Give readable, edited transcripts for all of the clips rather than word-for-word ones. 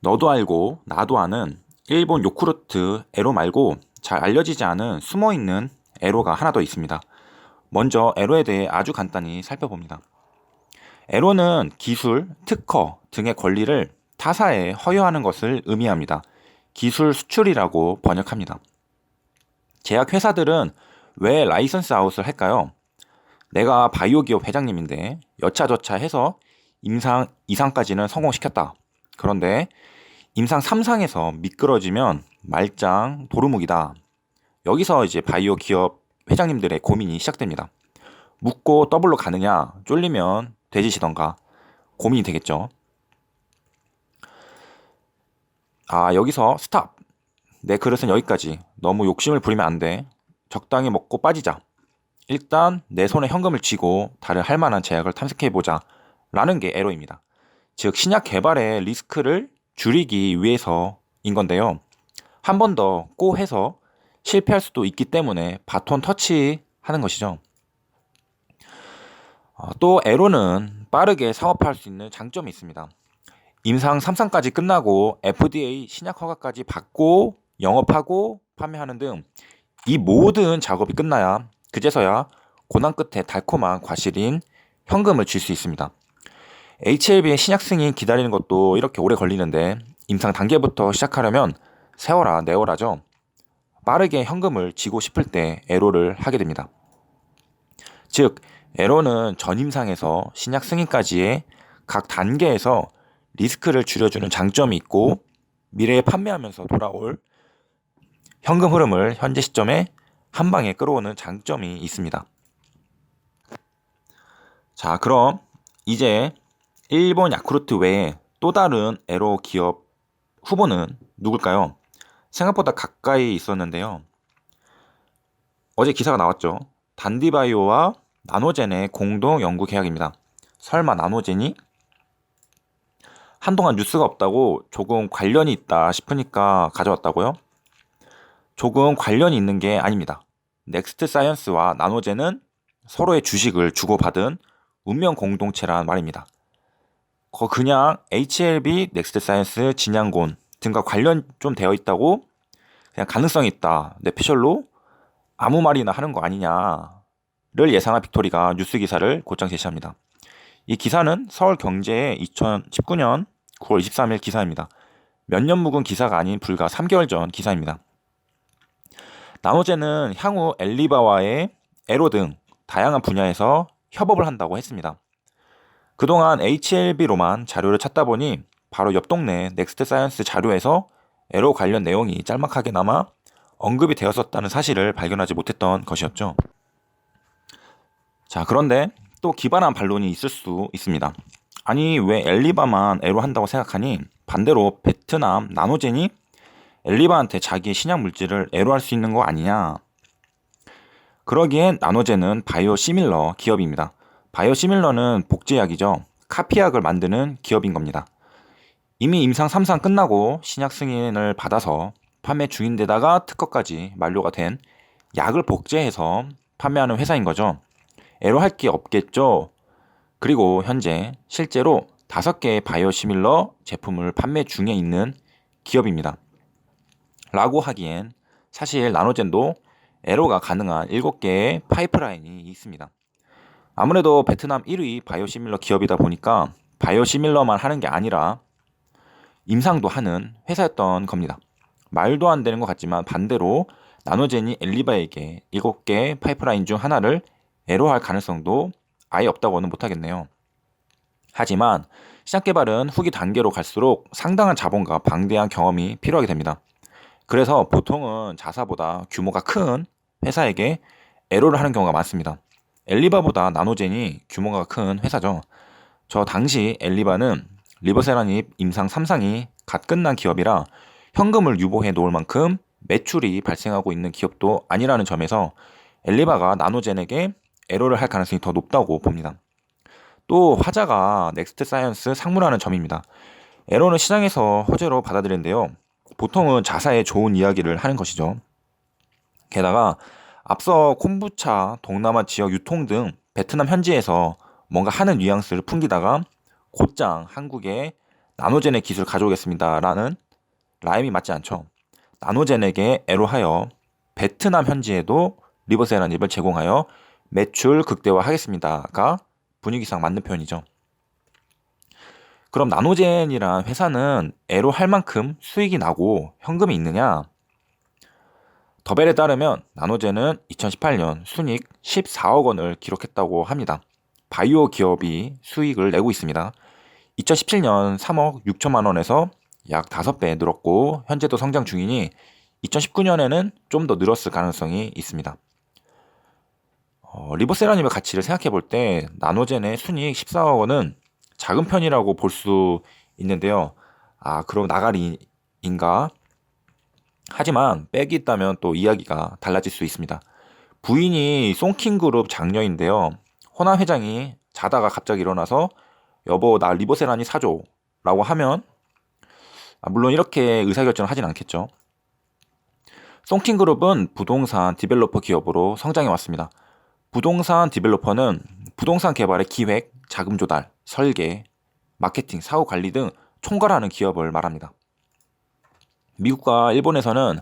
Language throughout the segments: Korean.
너도 알고 나도 아는 일본 요구르트 에로 말고 잘 알려지지 않은 숨어있는 에로가 하나 더 있습니다. 먼저 에로에 대해 아주 간단히 살펴봅니다. 에로는 기술, 특허 등의 권리를 타사에 허용하는 것을 의미합니다. 기술 수출이라고 번역합니다. 제약회사들은 왜 라이선스 아웃을 할까요? 내가 바이오 기업 회장님인데 여차저차 해서 임상 2상까지는 성공시켰다. 그런데 임상 3상에서 미끄러지면 말짱 도루묵이다. 여기서 이제 바이오 기업 회장님들의 고민이 시작됩니다. 묻고 더블로 가느냐, 쫄리면 돼지시던가 고민이 되겠죠. 여기서 스탑. 내 그릇은 여기까지. 너무 욕심을 부리면 안 돼. 적당히 먹고 빠지자. 일단 내 손에 현금을 쥐고 다른 할 만한 제약을 탐색해보자. 라는 게 에로입니다. 즉 신약 개발의 리스크를 줄이기 위해서인 건데요. 한 번 더 고 해서 실패할 수도 있기 때문에 바톤 터치하는 것이죠. 또 에로는 빠르게 사업할 수 있는 장점이 있습니다. 임상 3상까지 끝나고 FDA 신약 허가까지 받고 영업하고 판매하는 등 이 모든 작업이 끝나야 그제서야 고난 끝에 달콤한 과실인 현금을 줄 수 있습니다. HLB의 신약 승인 기다리는 것도 이렇게 오래 걸리는데 임상 단계부터 시작하려면 세워라 내워라죠. 빠르게 현금을 쥐고 싶을 때 에로를 하게 됩니다. 즉 에로는 전임상에서 신약 승인까지의 각 단계에서 리스크를 줄여주는 장점이 있고 미래에 판매하면서 돌아올 현금 흐름을 현재 시점에 한 방에 끌어오는 장점이 있습니다. 자, 그럼 이제 일본 야쿠르트 외에 또 다른 에로 기업 후보는 누굴까요? 생각보다 가까이 있었는데요. 어제 기사가 나왔죠. 단디바이오와 나노젠의 공동 연구 계약입니다. 설마 나노젠이? 한동안 뉴스가 없다고 조금 관련이 있다 싶으니까 가져왔다고요? 조금 관련이 있는 게 아닙니다. 넥스트 사이언스와 나노젠은 서로의 주식을 주고받은 운명 공동체란 말입니다. 그냥 HLB, 넥스트 사이언스, 진양곤 등과 관련 좀 되어 있다고 그냥 가능성이 있다. 뇌피셜로 아무 말이나 하는 거 아니냐를 예상한 빅토리가 뉴스 기사를 곧장 제시합니다. 이 기사는 서울경제의 2019년 9월 23일 기사입니다. 몇 년 묵은 기사가 아닌 불과 3개월 전 기사입니다. 나노젠은 향후 엘리바와의 에로 등 다양한 분야에서 협업을 한다고 했습니다. 그동안 HLB로만 자료를 찾다 보니 바로 옆 동네 넥스트 사이언스 자료에서 에로 관련 내용이 짤막하게나마 언급이 되었었다는 사실을 발견하지 못했던 것이었죠. 자, 그런데 또 기발한 반론이 있을 수 있습니다. 아니 왜 엘리바만 에로 한다고 생각하니 반대로 베트남 나노젠이 엘리바한테 자기의 신약 물질을 에로할 수 있는 거 아니냐. 그러기엔 나노젠은 바이오시밀러 기업입니다. 바이오시밀러는 복제약이죠. 카피약을 만드는 기업인 겁니다. 이미 임상 3상 끝나고 신약 승인을 받아서 판매 중인데다가 특허까지 만료가 된 약을 복제해서 판매하는 회사인 거죠. 에로할 게 없겠죠. 그리고 현재 실제로 5개의 바이오시밀러 제품을 판매 중에 있는 기업입니다. 라고 하기엔 사실 나노젠도 에로가 가능한 7개의 파이프라인이 있습니다. 아무래도 베트남 1위 바이오시밀러 기업이다 보니까 바이오시밀러만 하는 게 아니라 임상도 하는 회사였던 겁니다. 말도 안 되는 것 같지만 반대로 나노젠이 엘리바에게 7개 파이프라인 중 하나를 에로할 가능성도 아예 없다고는 못하겠네요. 하지만 시작 개발은 후기 단계로 갈수록 상당한 자본과 방대한 경험이 필요하게 됩니다. 그래서 보통은 자사보다 규모가 큰 회사에게 에로를 하는 경우가 많습니다. 엘리바보다 나노젠이 규모가 큰 회사죠. 저 당시 엘리바는 리버세라닙 임상 3상이 갓 끝난 기업이라 현금을 유보해 놓을 만큼 매출이 발생하고 있는 기업도 아니라는 점에서 엘리바가 나노젠에게 에로를 할 가능성이 더 높다고 봅니다. 또 화자가 넥스트 사이언스 상무라는 점입니다. 에로는 시장에서 호재로 받아들이는데요. 보통은 자사의 좋은 이야기를 하는 것이죠. 게다가 앞서 콤부차, 동남아 지역 유통 등 베트남 현지에서 뭔가 하는 뉘앙스를 풍기다가 곧장 한국에 나노젠의 기술 가져오겠습니다 라는 라임이 맞지 않죠. 나노젠에게 애로하여 베트남 현지에도 리버세라닙을 제공하여 매출 극대화하겠습니다가 분위기상 맞는 표현이죠. 그럼 나노젠이란 회사는 애로할 만큼 수익이 나고 현금이 있느냐? 더벨에 따르면 나노젠은 2018년 순이익 14억 원을 기록했다고 합니다. 바이오 기업이 수익을 내고 있습니다. 2017년 3억 6천만 원에서 약 5배 늘었고 현재도 성장 중이니 2019년에는 좀 더 늘었을 가능성이 있습니다. 리버세라님의 가치를 생각해 볼 때 나노젠의 순이익 14억 원은 작은 편이라고 볼 수 있는데요. 그럼 나가리인가? 하지만 백이 있다면 또 이야기가 달라질 수 있습니다. 부인이 송킹그룹 장녀인데요. 호남 회장이 자다가 갑자기 일어나서 여보 나 리버세라니 사줘 라고 하면 물론 이렇게 의사결정을 하진 않겠죠. 송킹그룹은 부동산 디벨로퍼 기업으로 성장해 왔습니다. 부동산 디벨로퍼는 부동산 개발의 기획, 자금 조달, 설계, 마케팅, 사후 관리 등 총괄하는 기업을 말합니다. 미국과 일본에서는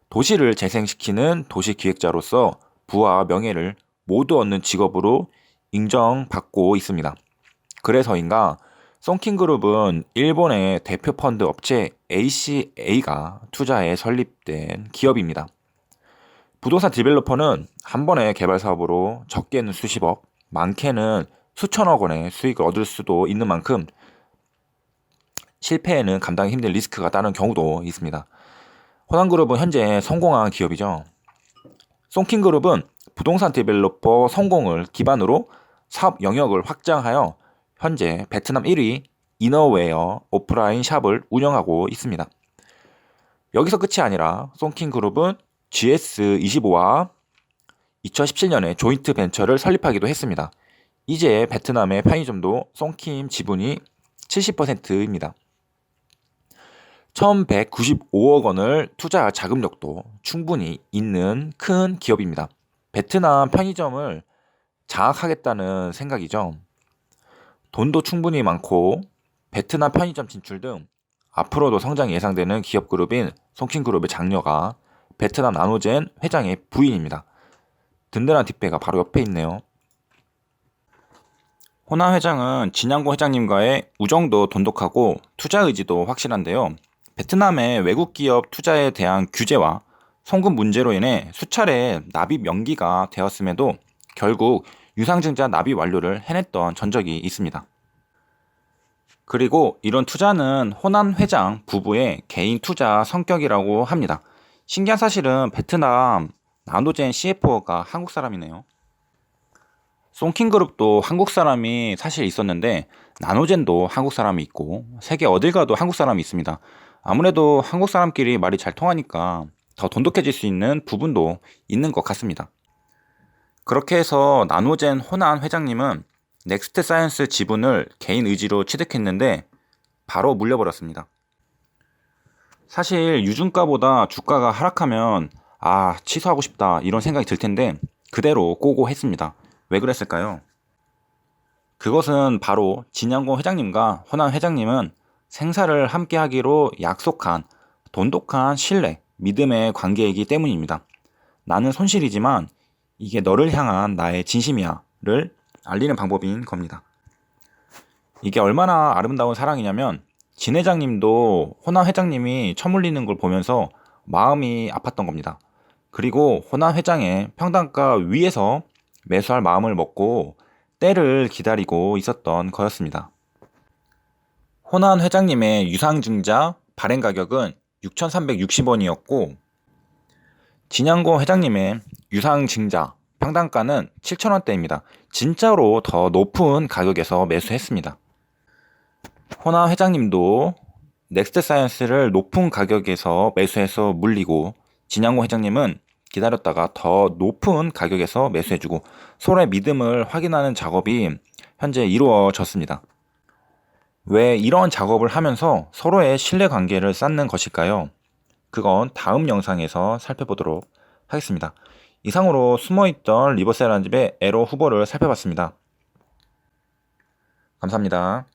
도시를 재생시키는 도시기획자로서 부와 명예를 모두 얻는 직업으로 인정받고 있습니다. 그래서인가 송킹그룹은 일본의 대표 펀드 업체 ACA가 투자해 설립된 기업입니다. 부동산 디벨로퍼는 한 번의 개발 사업으로 적게는 수십억, 많게는 수천억 원의 수익을 얻을 수도 있는 만큼 실패에는 감당이 힘든 리스크가 따르는 경우도 있습니다. 호남그룹은 현재 성공한 기업이죠. 송킹그룹은 부동산 디벨로퍼 성공을 기반으로 사업 영역을 확장하여 현재 베트남 1위 이너웨어 오프라인 샵을 운영하고 있습니다. 여기서 끝이 아니라 송킹그룹은 GS25와 2017년에 조인트 벤처를 설립하기도 했습니다. 이제 베트남의 편의점도 송킴 지분이 70%입니다. 1195억 원을 투자할 자금력도 충분히 있는 큰 기업입니다. 베트남 편의점을 장악하겠다는 생각이죠. 돈도 충분히 많고 베트남 편의점 진출 등 앞으로도 성장이 예상되는 기업 그룹인 송킹그룹의 장녀가 베트남 나노젠 회장의 부인입니다. 든든한 뒷배가 바로 옆에 있네요. 호남 회장은 진양고 회장님과의 우정도 돈독하고 투자 의지도 확실한데요. 베트남의 외국 기업 투자에 대한 규제와 송금 문제로 인해 수차례 납입 연기가 되었음에도 결국 유상증자 납입 완료를 해냈던 전적이 있습니다. 그리고 이런 투자는 호남 회장 부부의 개인 투자 성격이라고 합니다. 신기한 사실은 베트남 나노젠 CFO가 한국 사람이네요. 송킹그룹도 한국 사람이 사실 있었는데 나노젠도 한국 사람이 있고 세계 어딜 가도 한국 사람이 있습니다. 아무래도 한국 사람끼리 말이 잘 통하니까 더 돈독해질 수 있는 부분도 있는 것 같습니다. 그렇게 해서 나노젠 호남 회장님은 넥스트 사이언스 지분을 개인 의지로 취득했는데 바로 물려버렸습니다. 사실 유준가보다 주가가 하락하면 취소하고 싶다 이런 생각이 들 텐데 그대로 꼬고 했습니다. 왜 그랬을까요? 그것은 바로 진양고 회장님과 호남 회장님은 생사를 함께 하기로 약속한 돈독한 신뢰, 믿음의 관계이기 때문입니다. 나는 손실이지만 이게 너를 향한 나의 진심이야를 알리는 방법인 겁니다. 이게 얼마나 아름다운 사랑이냐면 진 회장님도 호남 회장님이 처물리는 걸 보면서 마음이 아팠던 겁니다. 그리고 호남 회장의 평단가 위에서 매수할 마음을 먹고 때를 기다리고 있었던 거였습니다. 호남 회장님의 유상증자 발행 가격은 6,360원이었고 진양고 회장님의 유상증자 평단가는 7,000원대입니다. 진짜로 더 높은 가격에서 매수했습니다. 호남 회장님도 넥스트 사이언스를 높은 가격에서 매수해서 물리고 진양고 회장님은 기다렸다가 더 높은 가격에서 매수해주고 서로의 믿음을 확인하는 작업이 현재 이루어졌습니다. 왜 이런 작업을 하면서 서로의 신뢰관계를 쌓는 것일까요? 그건 다음 영상에서 살펴보도록 하겠습니다. 이상으로 숨어있던 리버세라닙의 애로 후보를 살펴봤습니다. 감사합니다.